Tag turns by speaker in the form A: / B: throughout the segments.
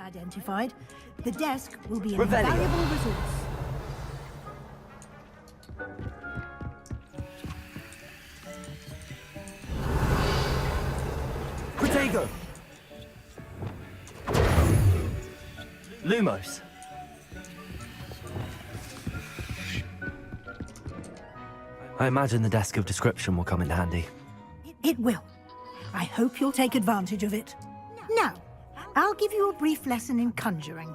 A: identified, the desk will be an
B: Revelio.
A: invaluable resource.
B: Protego! Lumos. I imagine the desk of description will come in handy.
A: It will. I hope you'll take advantage of it. Now, I'll give you a brief lesson in conjuring.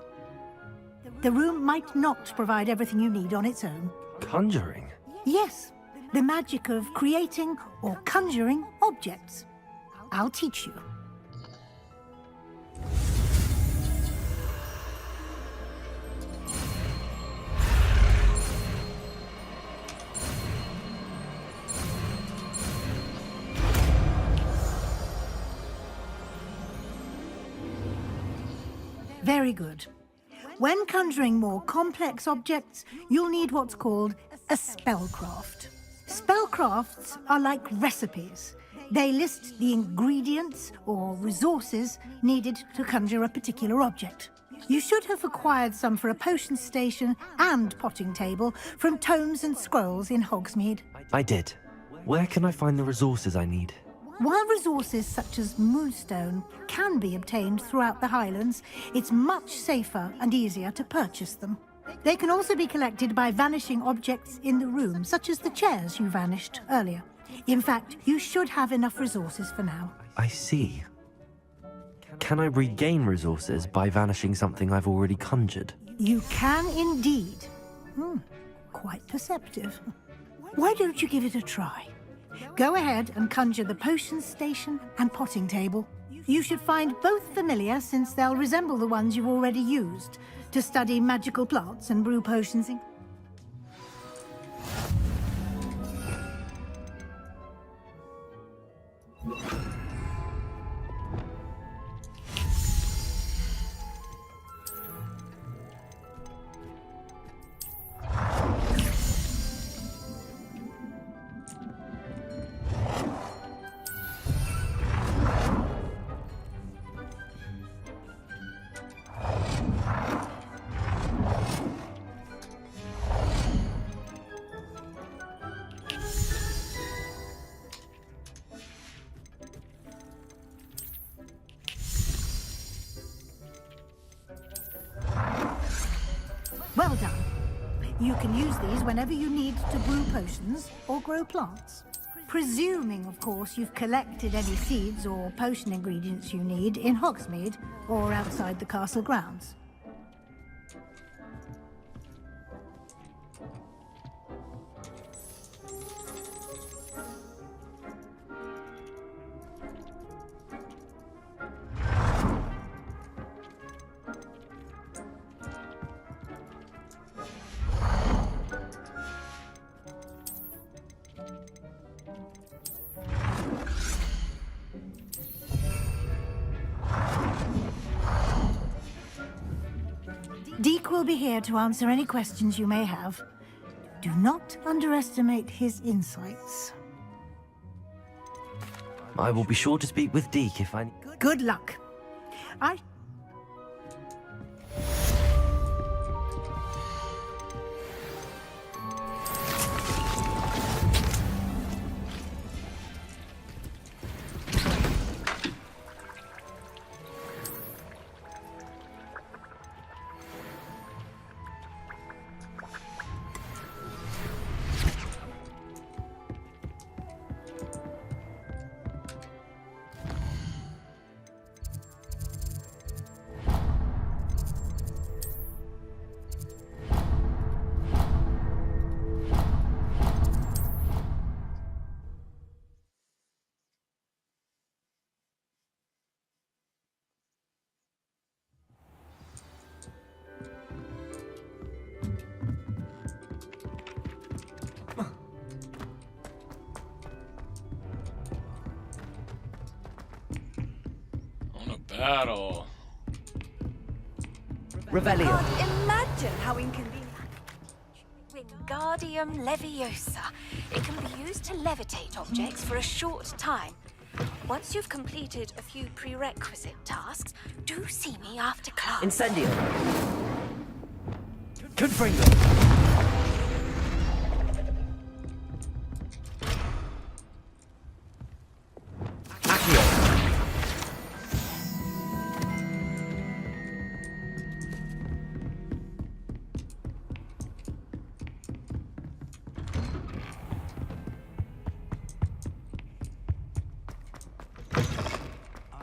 A: The room might not provide everything you need on its own.
B: Conjuring?
A: Yes, the magic of creating or conjuring objects. I'll teach you. Very good. When conjuring more complex objects, you'll need what's called a spellcraft. Spellcrafts are like recipes. They list the ingredients or resources needed to conjure a particular object. You should have acquired some for a potion station and potting table from tomes and scrolls in Hogsmeade.
B: I did. Where can I find the resources I need?
A: While resources such as moonstone can be obtained throughout the Highlands, it's much safer and easier to purchase them. They can also be collected by vanishing objects in the room, such as the chairs you vanished earlier. In fact, you should have enough resources for now.
B: I see. Can I regain resources by vanishing something I've already conjured?
A: You can indeed. Quite perceptive. Why don't you give it a try? Go ahead and conjure the potion station and potting table. You should find both familiar, since they'll resemble the ones you've already used to study magical plants and brew potions in. Well done. You can use these whenever you need to brew potions or grow plants. Presuming, of course, you've collected any seeds or potion ingredients you need in Hogsmeade or outside the castle grounds. Deke will be here to answer any questions you may have. Do not underestimate his insights.
B: I will be sure to speak with Deke if I...
A: Good luck.
C: Battle.
B: Revelio.
D: Can't imagine how inconvenient. Wingardium Leviosa. It can be used to levitate objects for a short time. Once you've completed a few prerequisite tasks, do see me after class.
B: Incendio! Confringo! Accio!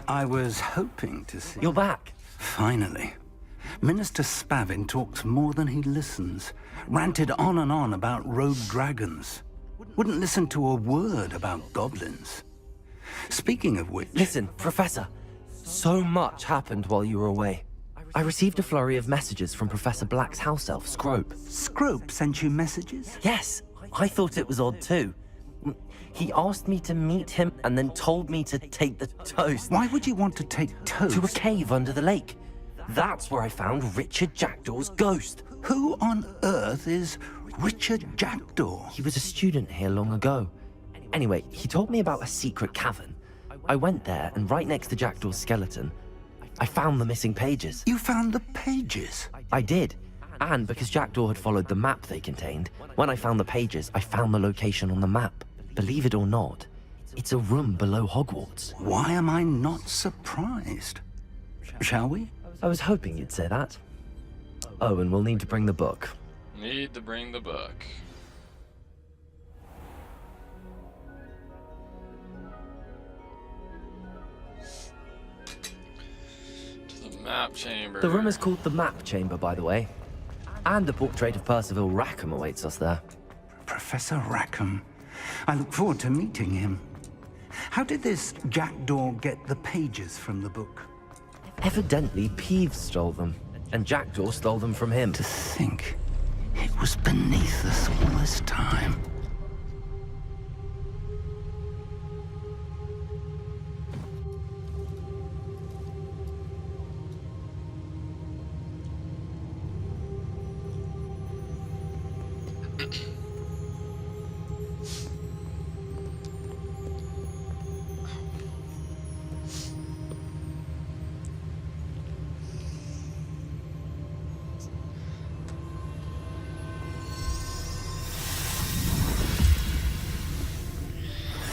C: I was hoping to see...
B: You're back.
C: Finally. Minister Spavin talks more than he listens. Ranted on and on about rogue dragons. Wouldn't listen to a word about goblins. Speaking of which...
B: Listen, Professor. So much happened while you were away. I received a flurry of messages from Professor Black's house elf, Scrope.
C: Scrope sent you messages?
B: Yes, I thought it was odd too. He asked me to meet him and then told me to take the toast
C: Why would you want to take toast?
B: to a cave under the lake. That's where I found Richard Jackdaw's ghost.
C: Who on earth is Richard Jackdaw?
B: He was a student here long ago. Anyway, he told me about a secret cavern. I went there, and right next to Jackdaw's skeleton, I found the missing pages.
C: You found the pages?
B: I did. And because Jackdaw had followed the map they contained, when I found the pages, I found the location on the map. Believe it or not, it's a room below Hogwarts.
C: Why am I not surprised? Shall we?
B: I was hoping you'd say that. Oh, and we'll need to bring the book.
E: Need to bring the book. To the map chamber.
B: The room is called the Map Chamber, by the way. And a portrait of Percival Rackham awaits us there.
C: Professor Rackham. I look forward to meeting him. How did this Jackdaw get the pages from the book?
B: Evidently, Peeves stole them, and Jackdaw stole them from him.
C: To think, it was beneath us all this time.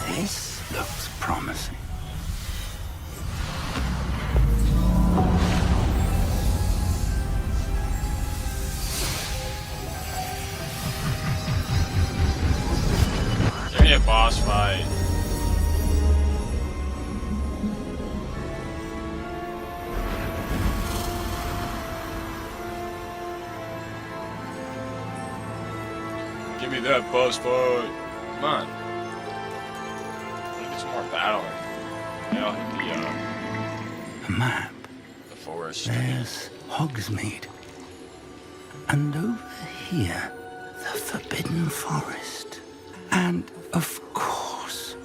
C: This looks promising.
E: Give me a boss fight. Give me that boss fight. Come on. Get some more battling. Yeah, I'll hit
C: A map.
E: the forest.
C: There's Hogsmeade. And over here, the Forbidden Forest. And, of course,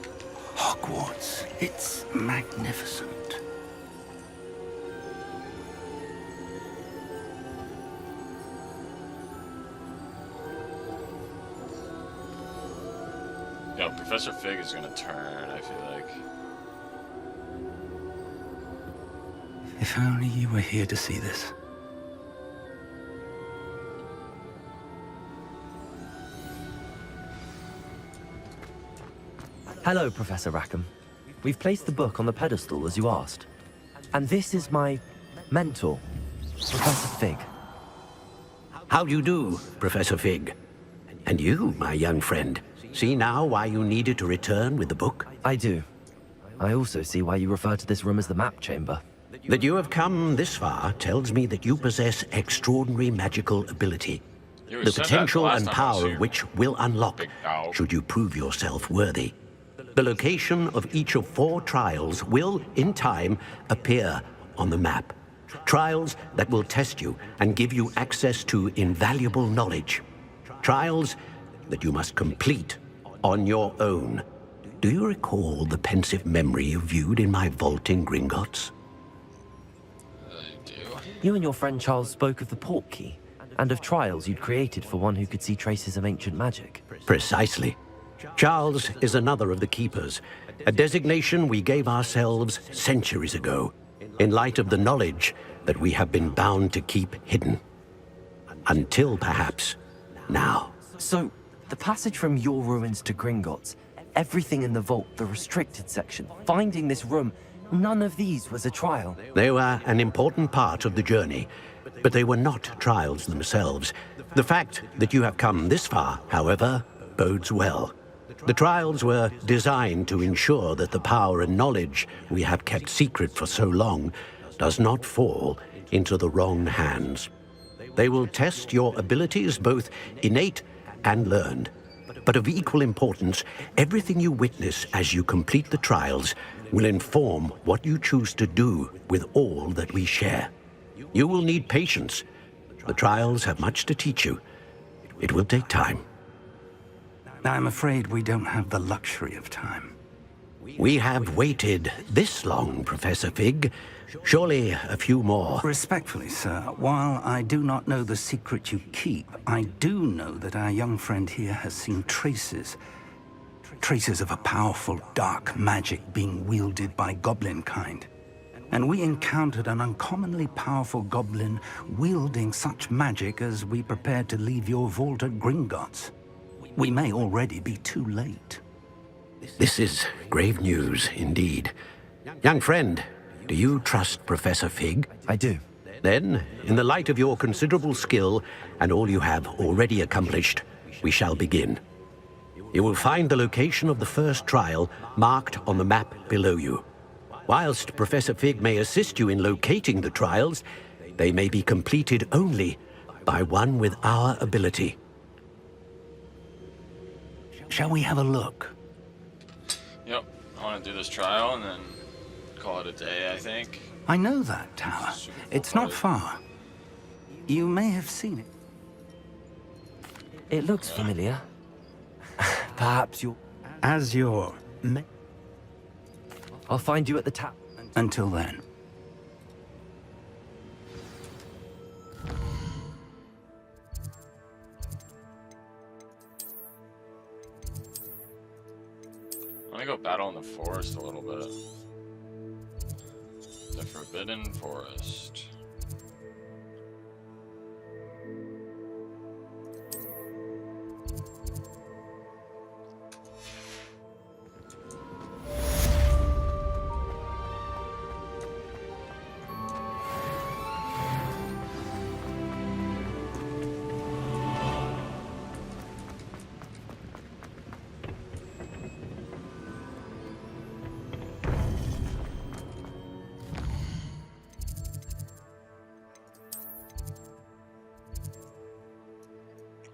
C: Hogwarts. It's magnificent.
E: Yo, Professor Fig is gonna turn, I feel like.
C: If only you were here to see this.
B: Hello, Professor Rackham. We've placed the book on the pedestal, as you asked. And this is my mentor, Professor Fig.
F: How do you do, Professor Fig? And you, my young friend, see now why you needed to return with the book?
B: I do. I also see why you refer to this room as the Map Chamber.
F: That you have come this far tells me that you possess extraordinary magical ability.
E: You
F: The
E: said that
F: potential
E: last
F: and
E: time I was
F: power
E: here.
F: which will unlock,
E: Big dog.
F: should you prove yourself worthy. The location of each of 4 trials will, in time, appear on the map. Trials that will test you and give you access to invaluable knowledge. Trials that you must complete on your own. Do you recall the pensive memory you viewed in my vault in Gringotts?
E: I do.
B: You and your friend Charles spoke of the Portkey, and of trials you'd created for one who could see traces of ancient magic.
F: Precisely. Charles is another of the keepers, a designation we gave ourselves centuries ago, in light of the knowledge that we have been bound to keep hidden. Until perhaps now.
B: So, the passage from your ruins to Gringotts, everything in the vault, the restricted section, finding this room, none of these was a trial.
F: They were an important part of the journey, but they were not trials themselves. The fact that you have come this far, however, bodes well. The trials were designed to ensure that the power and knowledge we have kept secret for so long does not fall into the wrong hands. They will test your abilities, both innate and learned. But of equal importance, everything you witness as you complete the trials will inform what you choose to do with all that we share. You will need patience. The trials have much to teach you. It will take time.
C: I'm afraid we don't have the luxury of time.
F: We have waited this long, Professor Fig. Surely a few more.
C: Respectfully, sir, while I do not know the secret you keep, I do know that our young friend here has seen traces of a powerful dark magic being wielded by goblin kind. And we encountered an uncommonly powerful goblin wielding such magic as we prepared to leave your vault at Gringotts. We may already be too late.
F: This is grave news indeed. Young friend, do you trust Professor Fig?
B: I do.
F: Then, in the light of your considerable skill and all you have already accomplished, we shall begin. You will find the location of the first trial marked on the map below you. Whilst Professor Fig may assist you in locating the trials, they may be completed only by one with our ability.
C: Shall we have a look?
E: Yep, I want to do this trial and then call it a day, I think.
C: I know that tower. It's not far. You may have seen it.
B: It looks familiar. Perhaps you'll...
C: As your...
B: I'll find you at the tap.
C: Until then.
E: I'm gonna go battle in the forest a little bit. The Forbidden Forest.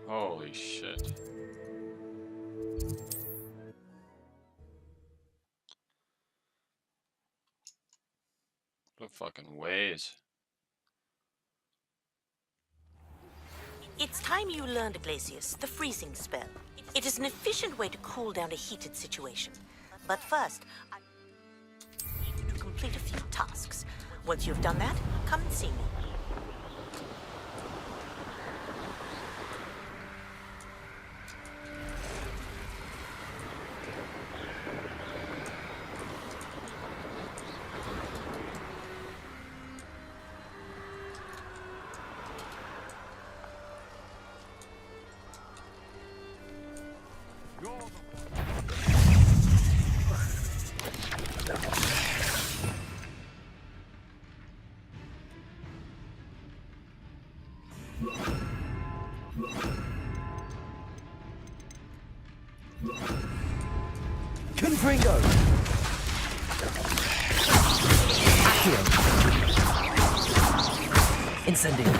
E: Holy shit. What fucking ways.
G: It's time you learned, Glacius, the freezing spell. It is an efficient way to cool down a heated situation. But first, I need you to complete a few tasks. Once you've done that, come and see me.
B: Confringo! Accio! Incendio!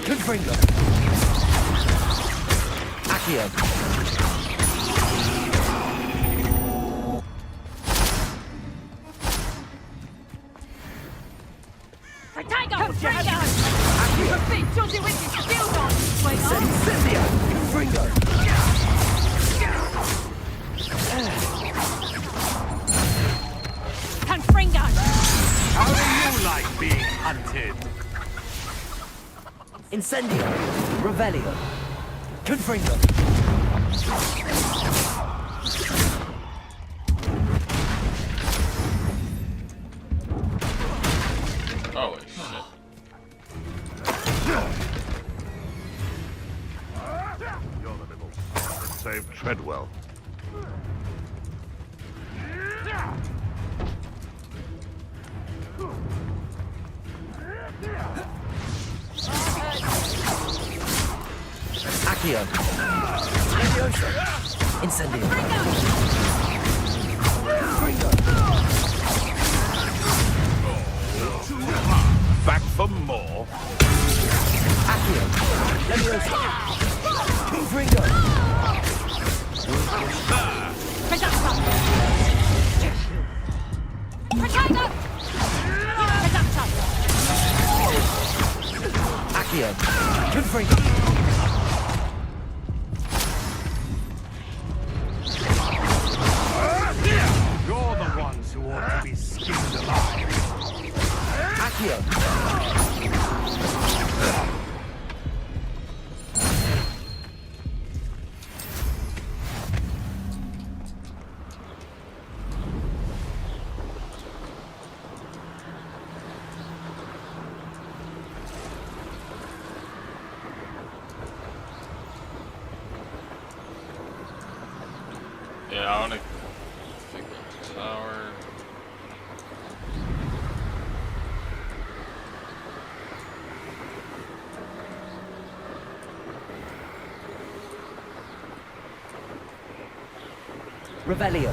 B: Confringo! Accio! Incendio! Confringo!
H: How do you like being hunted?
B: Incendio! Revelio! Confringo!
E: Holy shit.
H: You're the little that saved Treadwell.
B: Accio. Leviosa. Incendio.
H: Back for more.
B: Accio. Leviosa. Confringo. Accio. Confringo.
H: You're the ones who ought to be skinned alive.
B: Accio.
E: Yeah, I want to figure out the tower.
B: Revelio.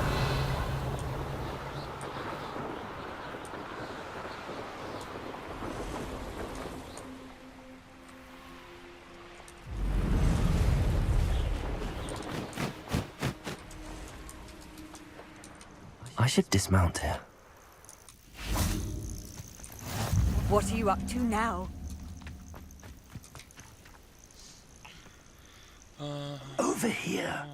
B: I should dismount here.
I: What are you up to now?
C: Over here.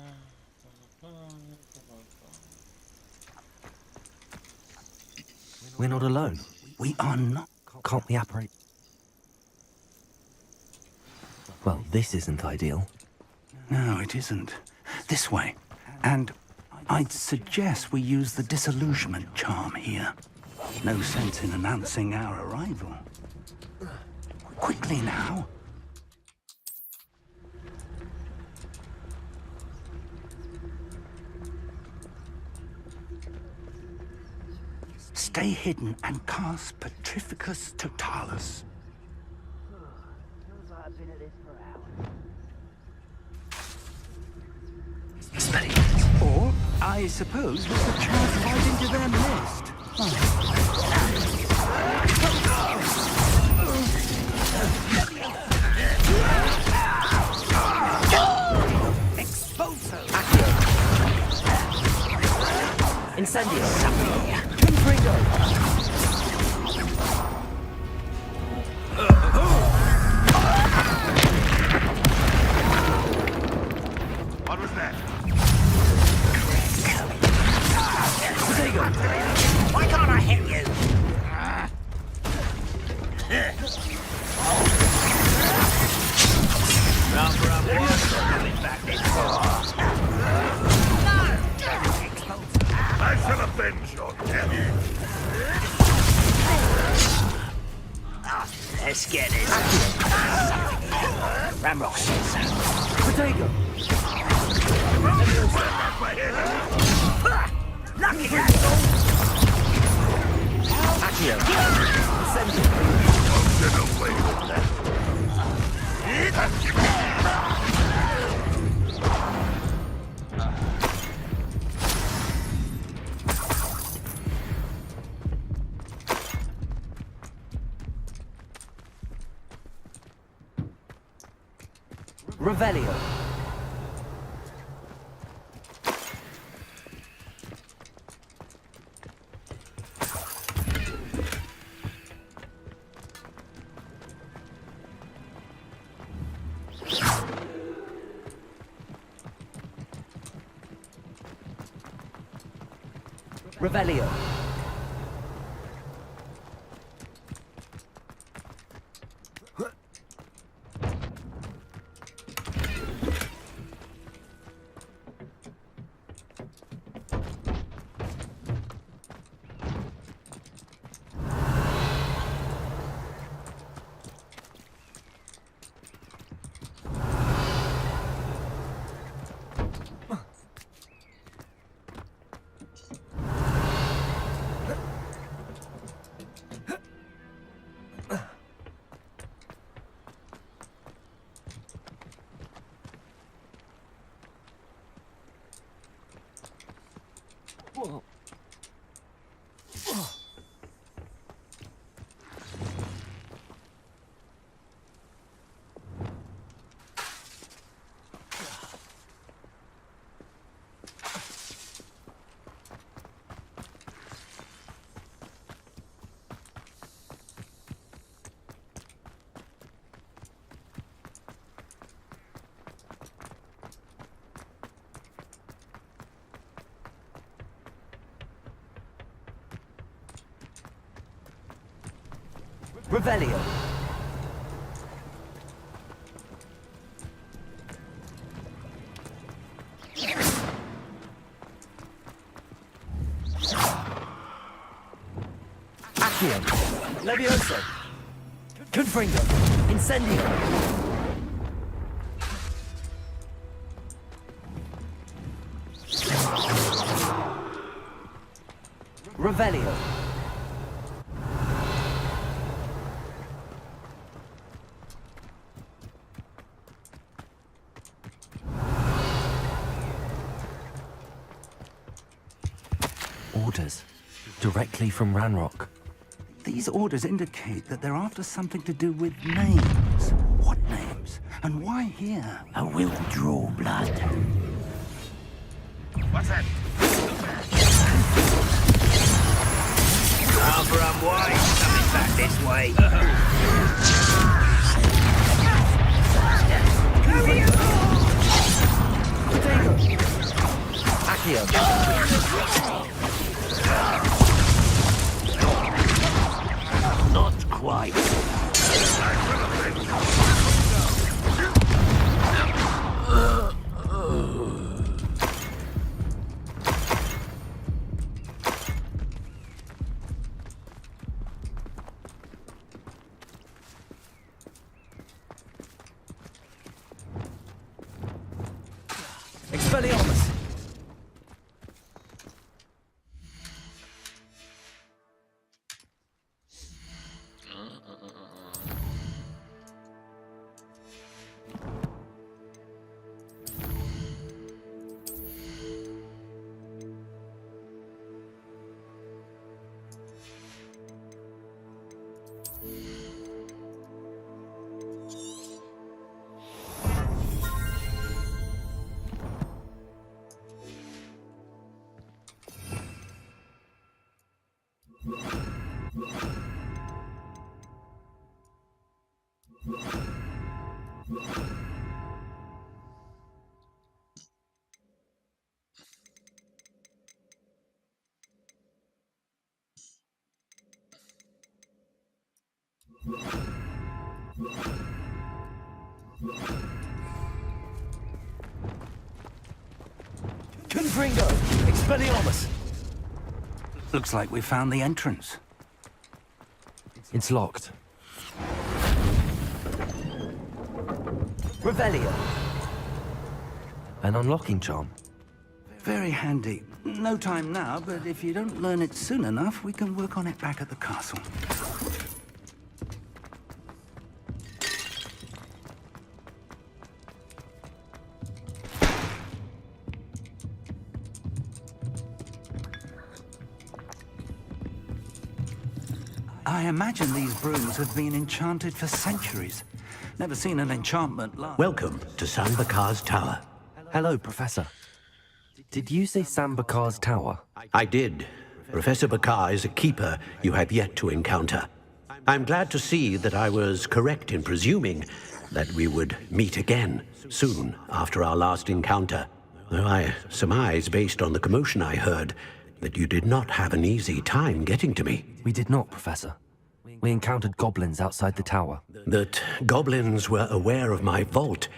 B: We're not alone.
C: We are not.
B: Can't we apparate? Well, this isn't ideal.
C: No, it isn't. This way. And I'd suggest we use the disillusionment charm here. No sense in announcing our arrival. Quickly now. Stay hidden and cast Petrificus Totalis. Or, I suppose, we could chance right into their midst.
B: Incendio. Confringo.
H: What was that?
G: Why can't I hit you?
H: I shall avenge your death.
G: Let's get it. Ramrock says so.
B: Protego.
G: Lucky asshole!
B: Accio. Incendio.
H: Get away with that.
B: Revelio. Revelio. Revelio. Accio. Levioso. Confringo. Incendio. Revelio. Orders. Directly from Ranrock.
C: These orders indicate that they're after something to do with names. What names? And why here?
F: I will draw blood.
H: What's that?
J: Barbara, I'm wide. Coming back this way.
B: Accio.
F: Not quite.
B: Expelliarmus. Confringo. Expelliarmus.
C: Looks like we found the entrance.
B: It's locked. Revelio. An unlocking charm.
C: Very handy. No time now, but if you don't learn it soon enough, we can work on it back at the castle. I imagine these brooms have been enchanted for centuries. Never seen an enchantment last.
F: Welcome to Sambakar's Tower.
B: Hello, Professor. Did you say Sambakar's Tower?
F: I did. Professor Bakar is a keeper you have yet to encounter. I'm glad to see that I was correct in presuming that we would meet again soon after our last encounter. Though I surmise, based on the commotion I heard, that you did not have an easy time getting to me.
B: We did not, Professor. We encountered goblins outside the tower.
F: That goblins were aware of my vault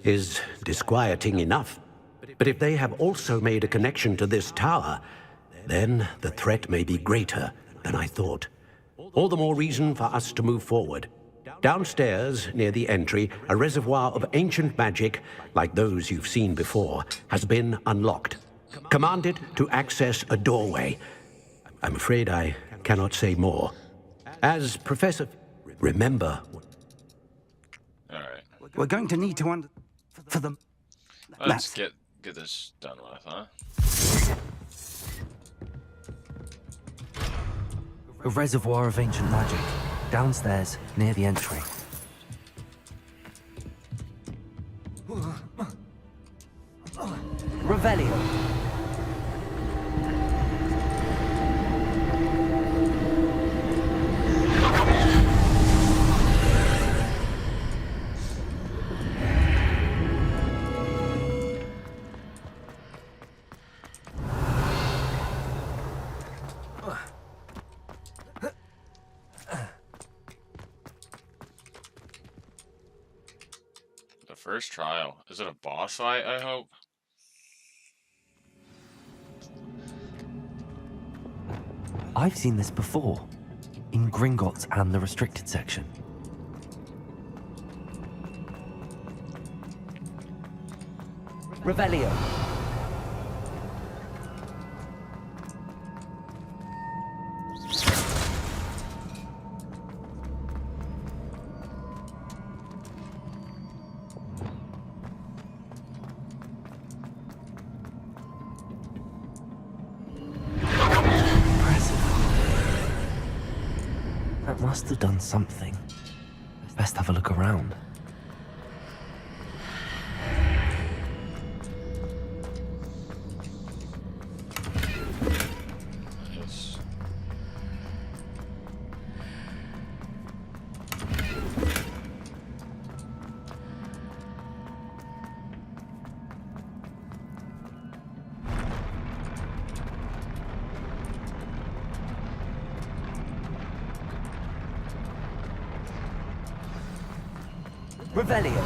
F: is disquieting enough. But if they have also made a connection to this tower, then the threat may be greater than I thought. All the more reason for us to move forward. Downstairs, near the entry, a reservoir of ancient magic, like those you've seen before, has been unlocked. Command it to access a doorway. I'm afraid I cannot say more. As Professor... Remember...
E: Alright.
C: We're going to need to for the...
E: Let's get this done with, huh?
B: A reservoir of ancient magic. Downstairs, near the entry. Revelio.
E: first trial. Is it a boss fight, I hope?
B: I've seen this before. In Gringotts and the restricted section.
J: Revelio.
B: That must have done something. Best have a look around.
E: Yes.
J: Revelio.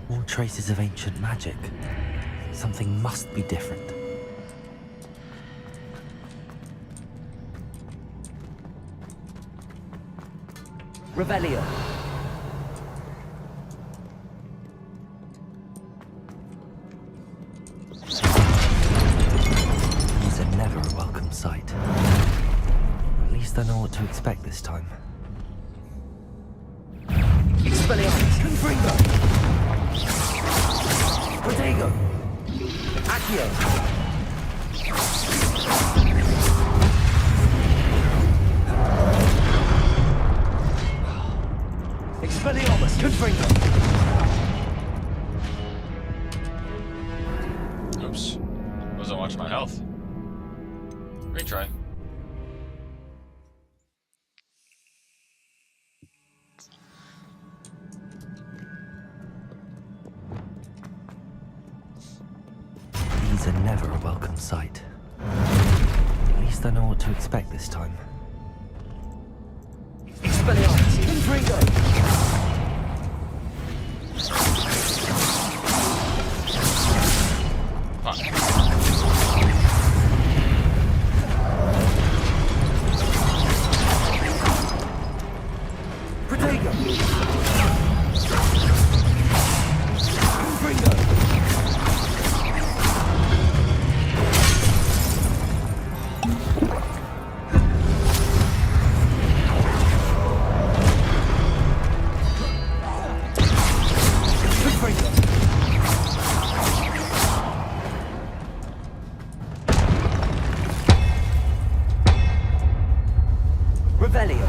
B: More traces of ancient magic. Something must be different.
J: Revelio.
B: These are never a welcome sight. At least I know what to expect this time.
J: Expelliarmus. Confringo. Protego. Accio. Expelliarmus. Confringo.
E: Oops. Wasn't watching my health. Retry.
B: These are never a welcome sight. At least I know what to expect this time.
J: Expelliarmus. Confringo. Protego. Confringo. Revelio.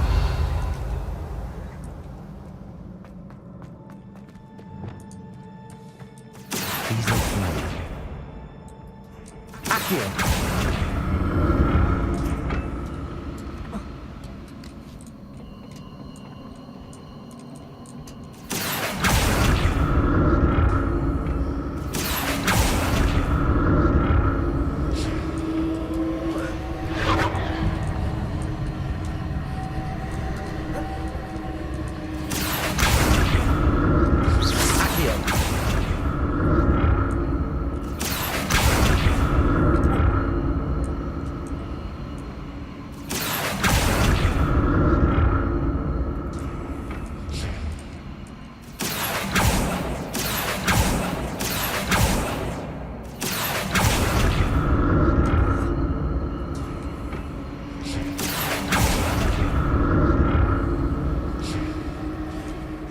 B: These look familiar.
J: Accio.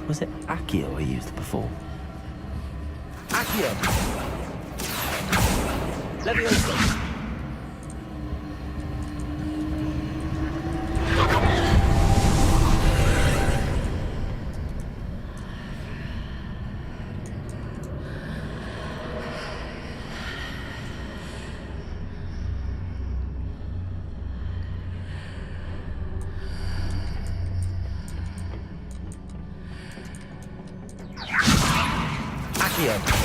B: Was it Accio I used before?
J: Accio. Leviosa.
B: Accio.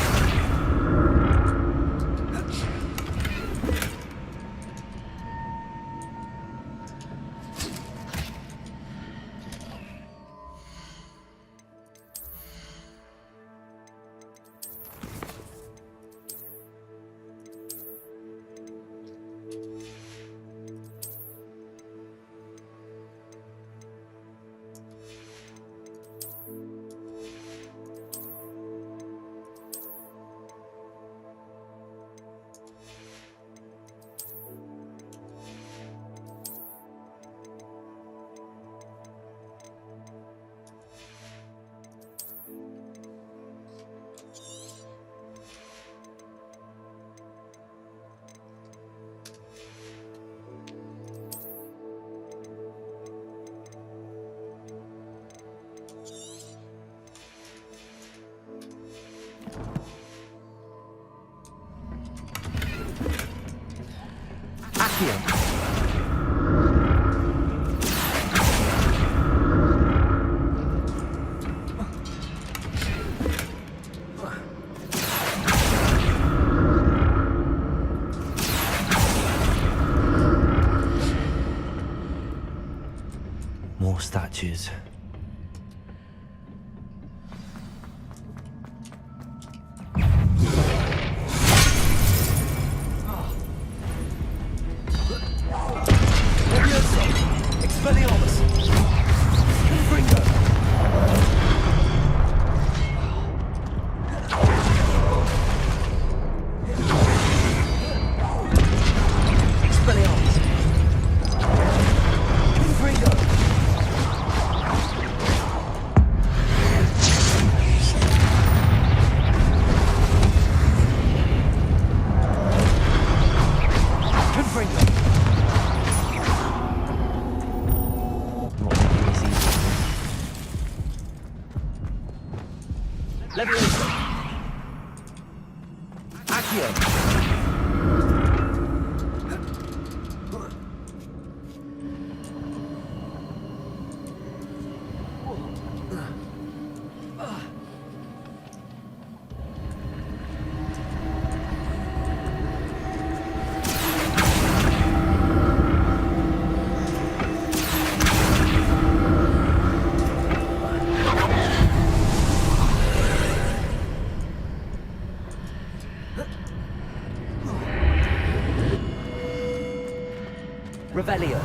B: More statues. Revelio.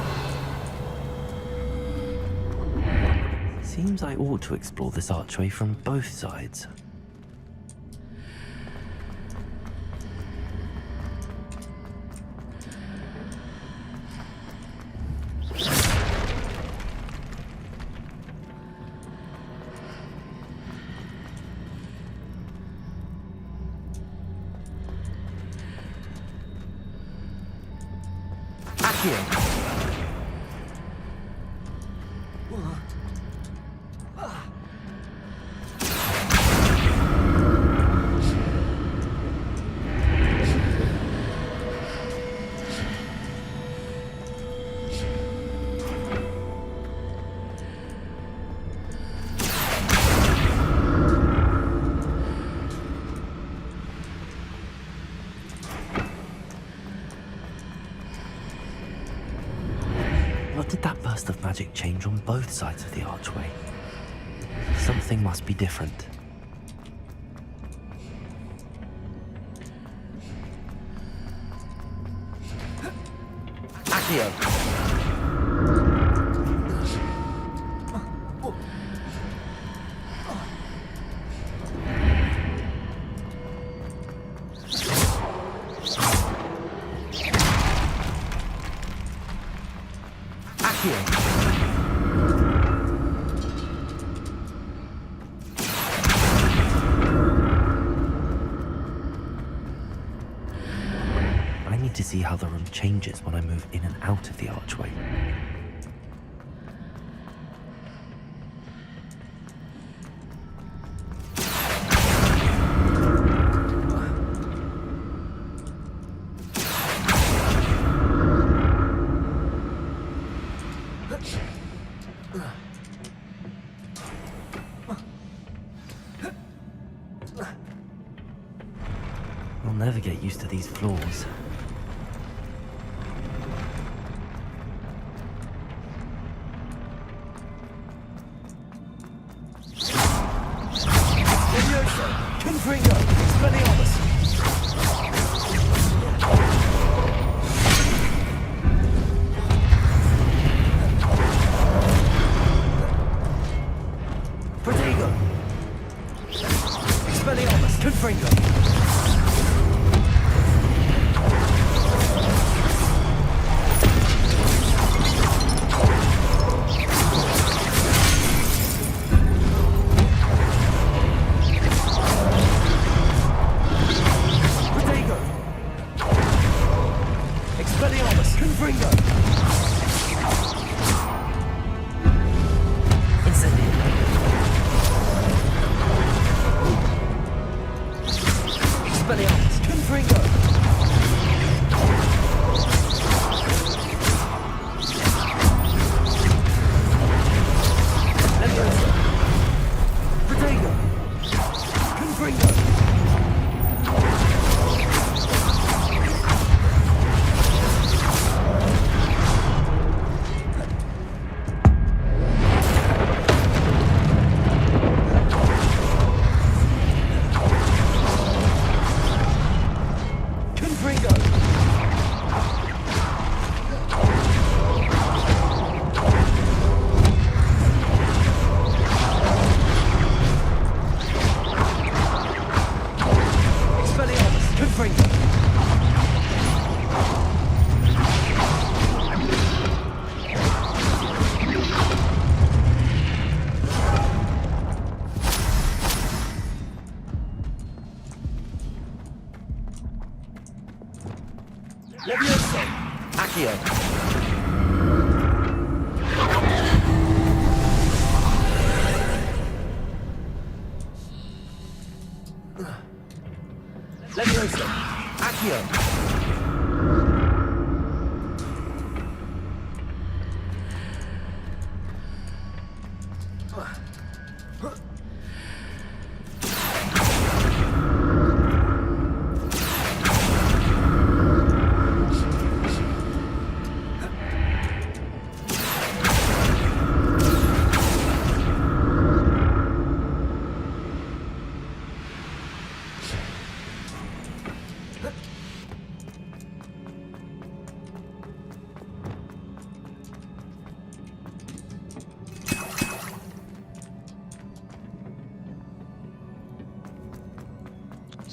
B: Seems I ought to explore this archway from both sides. What did that burst of magic change on both sides of the archway? Something must be different. Accio! I need to see how the room changes when I move in and out of the archway. never get used to these floors.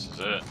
E: This is it.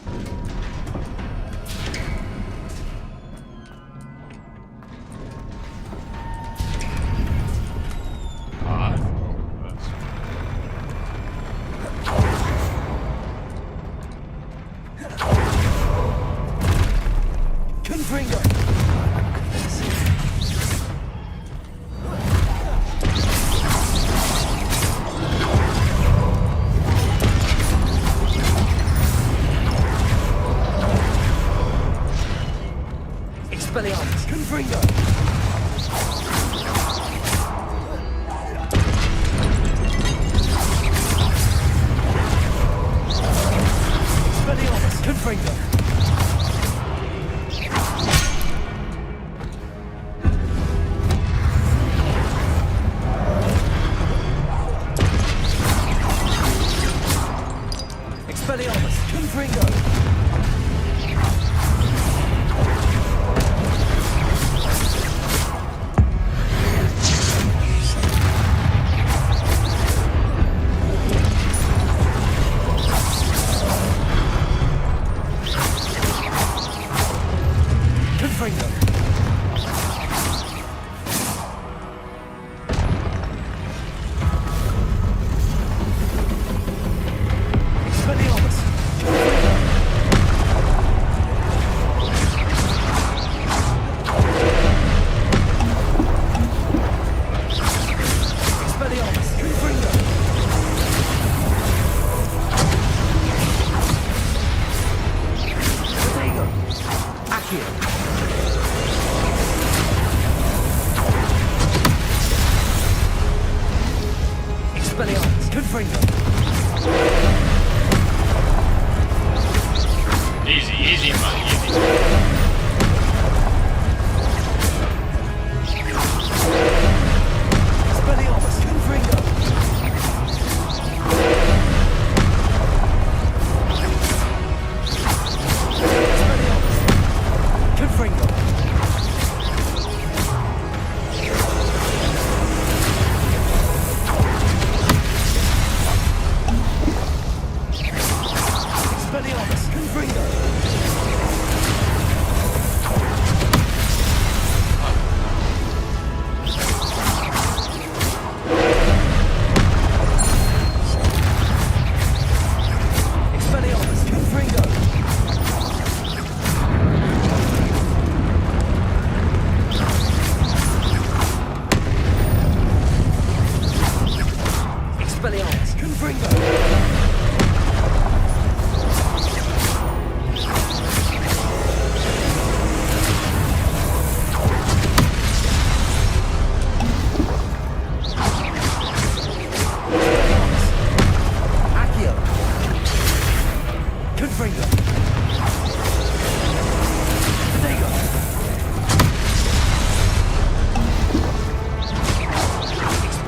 E: Easy, easy.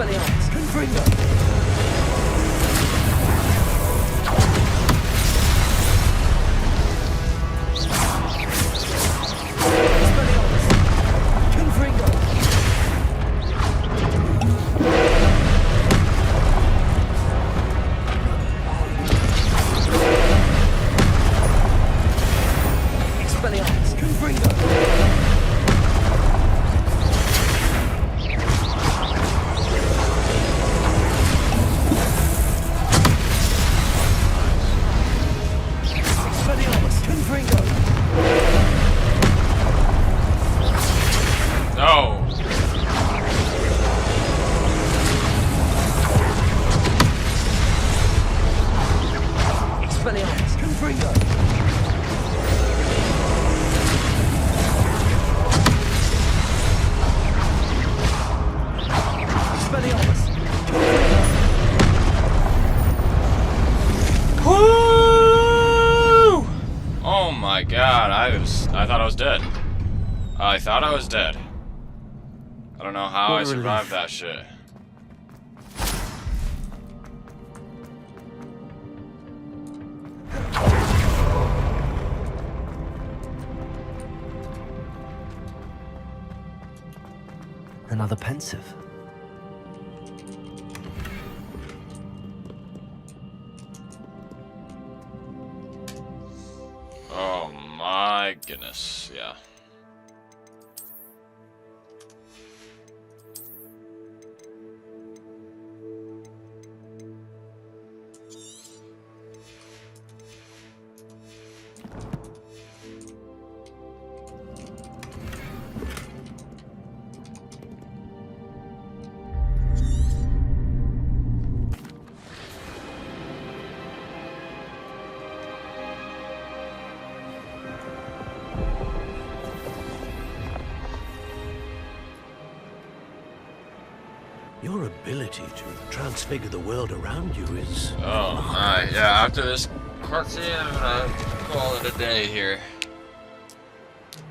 B: Expelliarmus! Confringo!
E: I thought I was dead. I thought I was dead. I don't know how I survived that shit.
B: Another pensive.
E: Oh my goodness, yeah.
F: Your ability to transfigure the world around you is...
E: Oh my, yeah, after this cutscene, I'm gonna call it a day here.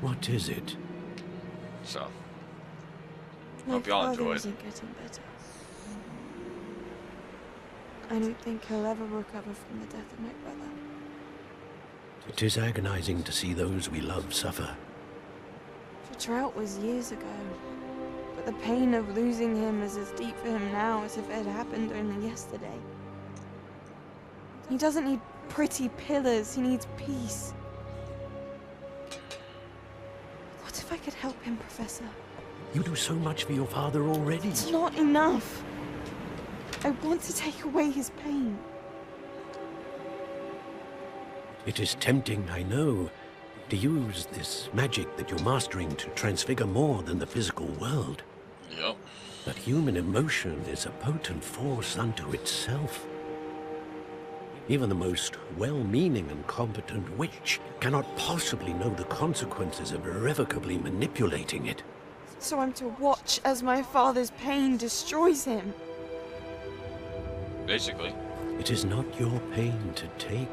F: What is it?
E: So,
K: My
E: hope y'all
K: father
E: enjoyed.
K: isn't getting better. I don't think he'll ever recover from the death of my brother.
F: It is agonizing to see those we love suffer.
K: The drought was years ago. But the pain of losing him is as deep for him now as if it had happened only yesterday. He doesn't need pretty pillars, he needs peace. What if I could help him, Professor?
F: You do so much for your father already.
K: It's not enough. I want to take away his pain.
F: It is tempting, I know, to use this magic that you're mastering to transfigure more than the physical world.
E: Yep.
F: But human emotion is a potent force unto itself. Even the most well-meaning and competent witch cannot possibly know the consequences of irrevocably manipulating it.
K: So I'm to watch as my father's pain destroys him.
E: Basically.
F: It is not your pain to take.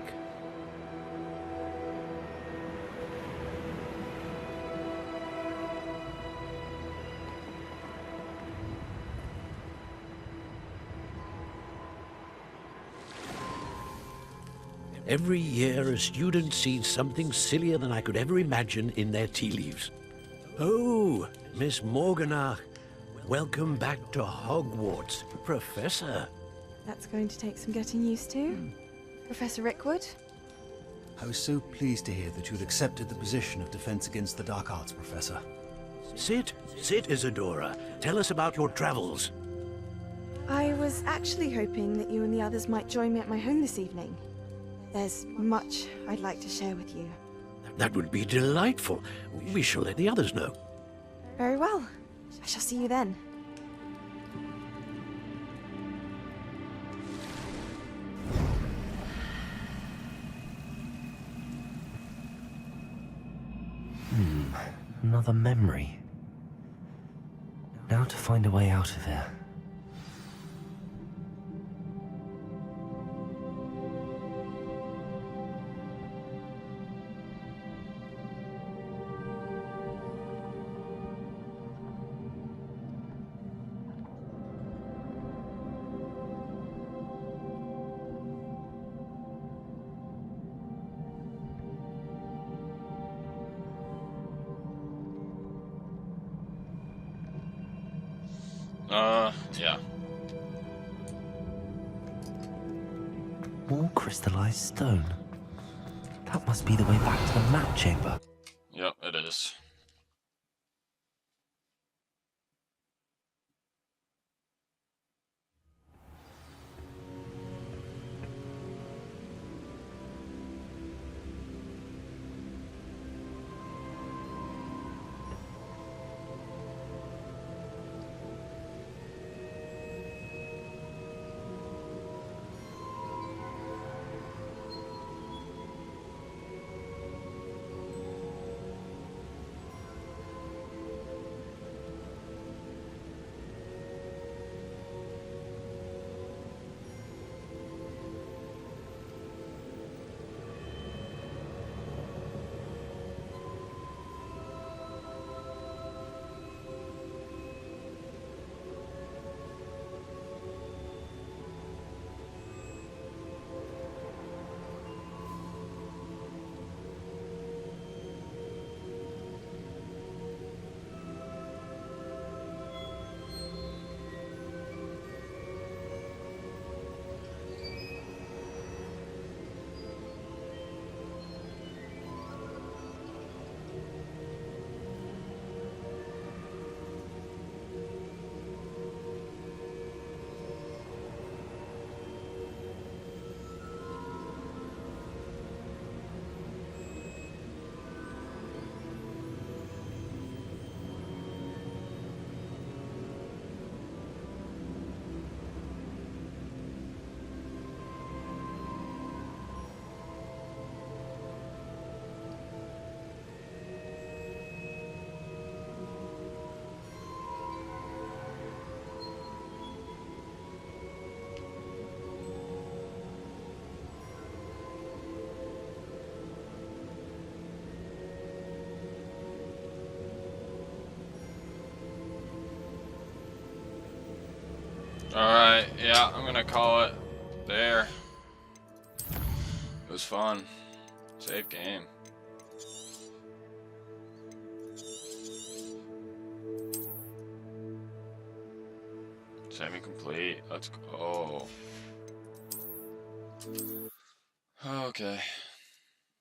F: Every year, a student sees something sillier than I could ever imagine in their tea leaves. Oh, Miss Morganach, welcome back to Hogwarts, Professor.
K: That's going to take some getting used to. Professor Rickwood?
L: I was so pleased to hear that you'd accepted the position of Defense Against the Dark Arts, Professor.
F: Sit, Isadora. Tell us about your travels.
K: I was actually hoping that you and the others might join me at my home this evening. There's much I'd like to share with you.
F: That would be delightful. We shall let the others know.
K: Very well. I shall see you then.
B: Another memory. Now to find a way out of here.
E: Yeah.
B: More crystallized stone. That must be the way back to the map chamber.
E: Yep, it is. Alright, yeah, I'm gonna call it there. It was fun. Save game. Semi-complete. Let's go. Okay.